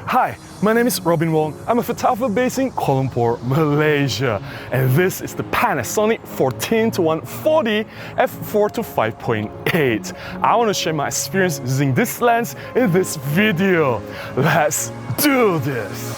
Hi, my name is Robin Wong. I'm a photographer based in Kuala Lumpur, Malaysia. And this is the Panasonic 14-140 f4 to 5.8. I want to share my experience using this lens in this video. Let's do this!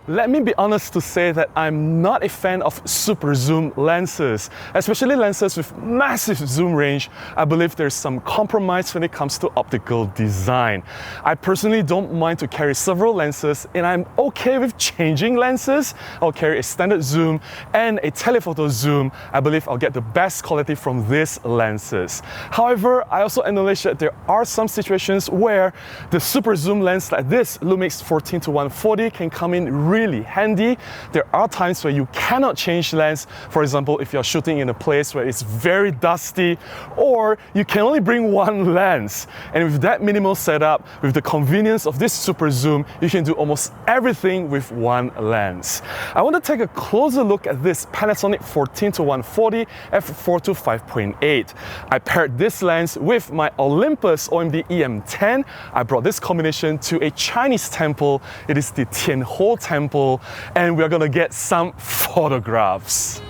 Let me be honest to say that I'm not a fan of super zoom lenses, especially lenses with massive zoom range. I believe there's some compromise when it comes to optical design. I personally don't mind to carry several lenses, and I'm okay with changing lenses. I'll carry a standard zoom and a telephoto zoom. I believe I'll get the best quality from these lenses. However, I also acknowledge that there are some situations where the super zoom lens like this Lumix 14-140 can come in really handy. There are times where you cannot change lens. For example, if you're shooting in a place where it's very dusty, or you can only bring one lens. And with that minimal setup, with the convenience of this super zoom, you can do almost everything with one lens. I want to take a closer look at this Panasonic 14-140 f4 to 5.8. I paired this lens with my Olympus OMD EM10. I brought this combination to a Chinese temple. It is the Tianho Temple, and we're gonna get some photographs.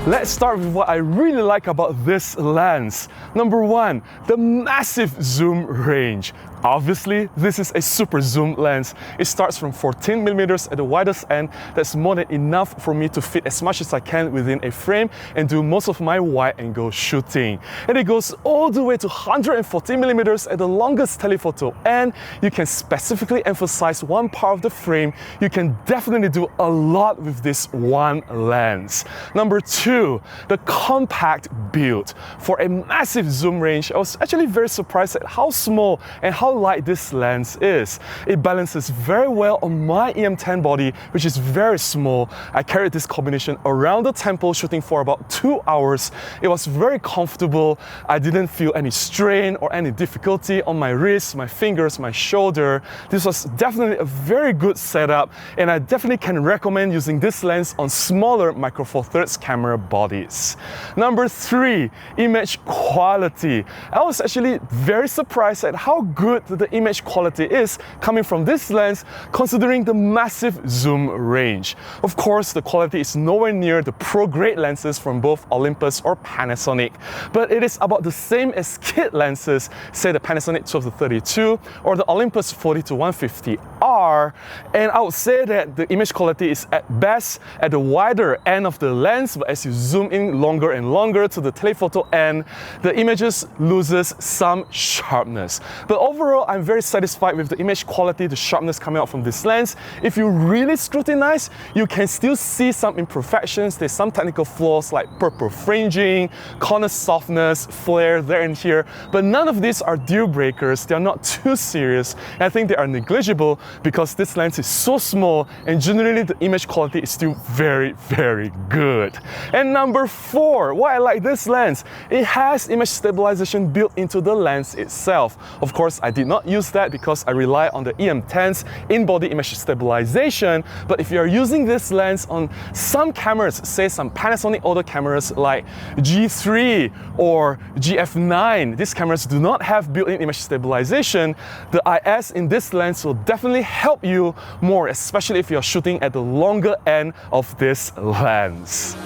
Let's start with what I really like about this lens. Number one, the massive zoom range. Obviously, this is a super zoom lens. It starts from 14mm at the widest end. That's more than enough for me to fit as much as I can within a frame and do most of my wide angle shooting. And it goes all the way to 140mm at the longest telephoto. And you can specifically emphasize one part of the frame. You can definitely do a lot with this one lens. Number two, the compact build. For a massive zoom range, I was actually very surprised at how small and how light this lens is. It balances very well on my EM10 body, which is very small. I carried this combination around the temple shooting for about 2 hours. It was very comfortable. I didn't feel any strain or any difficulty on my wrists, my fingers, my shoulder. This was definitely a very good setup, and I definitely can recommend using this lens on smaller Micro Four Thirds camera bodies. Number three, image quality. I was actually very surprised at how good the image quality is coming from this lens, considering the massive zoom range. Of course, the quality is nowhere near the pro-grade lenses from both Olympus or Panasonic, but it is about the same as kit lenses, say the Panasonic 12-32 or the Olympus 40-150R, and I would say that the image quality is at best at the wider end of the lens, but as you zoom in longer and longer to the telephoto end, the images loses some sharpness. But overall, I'm very satisfied with the image quality, the sharpness coming out from this lens. If you really scrutinize, you can still see some imperfections. There's some technical flaws like purple fringing, corner softness, flare there and here, but none of these are deal breakers. They are not too serious, and I think they are negligible because this lens is so small, and generally the image quality is still very, very good. And number four, why I like this lens, it has image stabilization built into the lens itself. Of course, I did not use that because I rely on the EM10's in-body image stabilization, but if you are using this lens on some cameras, say some Panasonic older cameras like G3 or GF9, these cameras do not have built-in image stabilization. The IS in this lens will definitely help you more, especially if you're shooting at the longer end of this lens.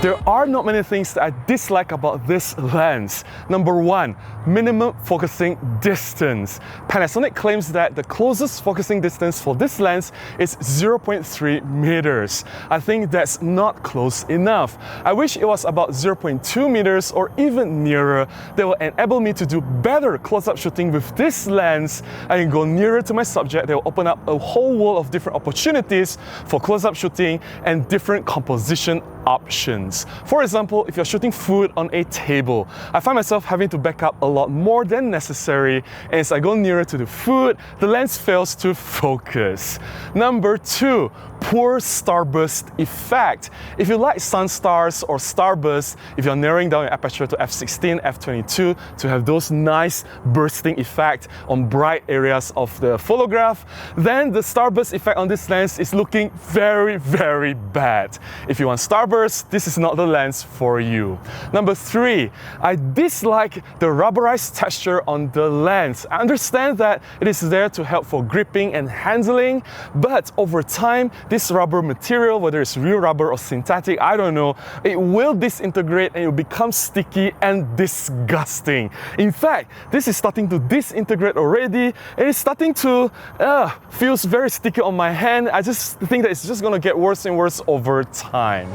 There are not many things that I dislike about this lens. Number one, minimum focusing distance. Panasonic claims that the closest focusing distance for this lens is 0.3 meters. I think that's not close enough. I wish it was about 0.2 meters or even nearer. That will enable me to do better close-up shooting with this lens. I can go nearer to my subject. They will open up a whole world of different opportunities for close-up shooting and different composition options. For example, if you're shooting food on a table, I find myself having to back up a lot more than necessary, and as I go nearer to the food, the lens fails to focus. Number two, poor starburst effect. If you like sun stars or starburst, if you're narrowing down your aperture to f16, f22 to have those nice bursting effect on bright areas of the photograph, then the starburst effect on this lens is looking very, very bad. If you want starburst, this is not the lens for you. Number three, I dislike the rubberized texture on the lens. I understand that it is there to help for gripping and handling, but over time, this rubber material, whether it's real rubber or synthetic, I don't know, it will disintegrate and it will become sticky and disgusting. In fact, this is starting to disintegrate already and it's starting to feels very sticky on my hand. I just think that it's just going to get worse and worse over time.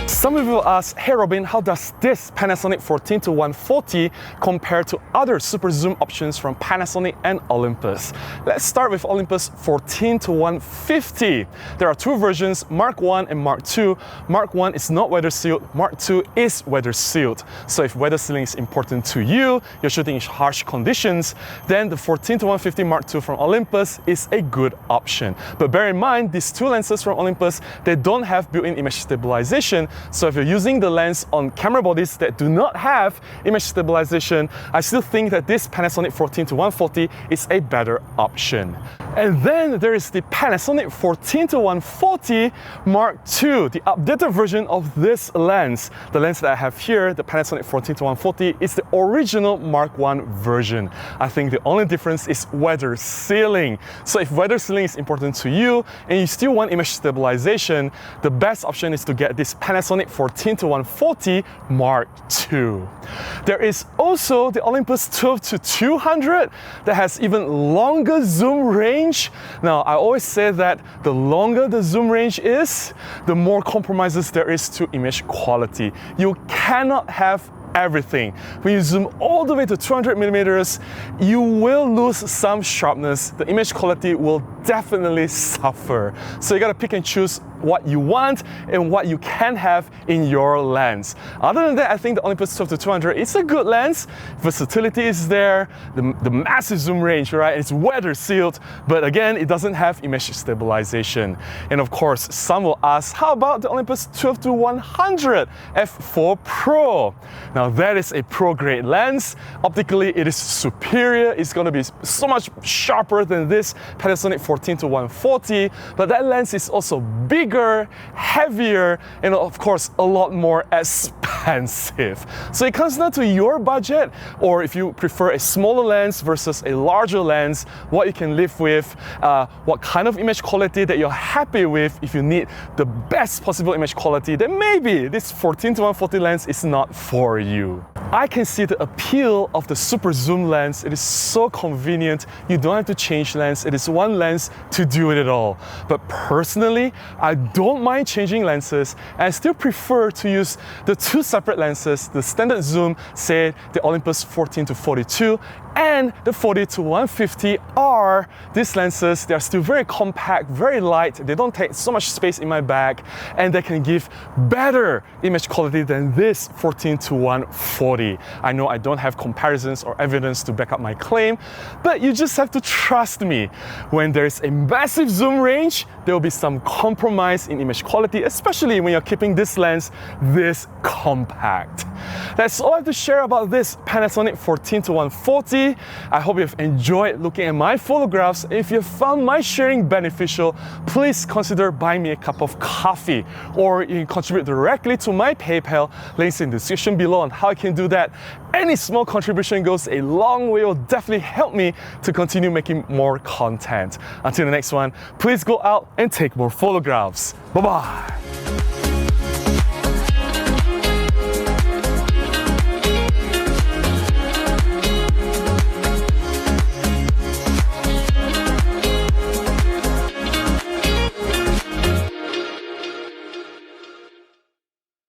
Some of you will ask, hey Robin, how does this Panasonic 14-140 compare to other super zoom options from Panasonic and Olympus? Let's start with Olympus 14-150. There are two versions, Mark 1 and Mark 2. Mark 1 is not weather sealed, Mark 2 is weather sealed. So if weather sealing is important to you, you're shooting in harsh conditions, then the 14-150 Mark 2 from Olympus is a good option. But bear in mind, these two lenses from Olympus, they don't have built-in image stabilization. So if you're using the lens on camera bodies that do not have image stabilization, I still think that this Panasonic 14-140 is a better option. And then there is the Panasonic 14-140 Mark II, the updated version of this lens. The lens that I have here, the Panasonic 14-140, is the original Mark I version. I think the only difference is weather sealing. So if weather sealing is important to you and you still want image stabilization, the best option is to get this Panasonic 14-140 Mark II. There is also the Olympus 12-200 that has even longer zoom range. Now, I always say that the longer the zoom range is, the more compromises there is to image quality. You cannot have everything. When you zoom all the way to 200 millimeters, you will lose some sharpness. The image quality will definitely suffer. So you gotta pick and choose what you want and what you can have in your lens. Other than that, I think the Olympus 12-200 is a good lens. Versatility is there, the massive zoom range, right? It's weather sealed, but again, it doesn't have image stabilization. And of course, some will ask, how about the Olympus 12-100 f4 Pro? Now that is a pro grade lens. Optically, it is superior. It's gonna be so much sharper than this Panasonic 14-140, but that lens is also bigger, heavier, and of course, a lot more expensive. So it comes down to your budget, or if you prefer a smaller lens versus a larger lens, what you can live with, what kind of image quality that you're happy with. If you need the best possible image quality, then maybe this 14-140 lens is not for you. I can see the appeal of the super zoom lens. It is so convenient. You don't have to change lens. It is one lens to do it all. But personally, I don't mind changing lenses, and I still prefer to use the two separate lenses, the standard zoom, say the Olympus 14-42 and the 40-150R. These lenses, they are still very compact, very light, they don't take so much space in my bag, and they can give better image quality than this 14-140. I know I don't have comparisons or evidence to back up my claim, but you just have to trust me. When there's a massive zoom range, there will be some compromise in image quality, especially when you're keeping this lens this compact. That's all I have to share about this Panasonic 14-140. photography. I hope you've enjoyed looking at my photographs. If you found my sharing beneficial, please consider buying me a cup of coffee, or you can contribute directly to my PayPal. Links in the description below on how you can do that. Any small contribution goes a long way, will definitely help me to continue making more content. Until the next one, please go out and take more photographs. Bye-bye.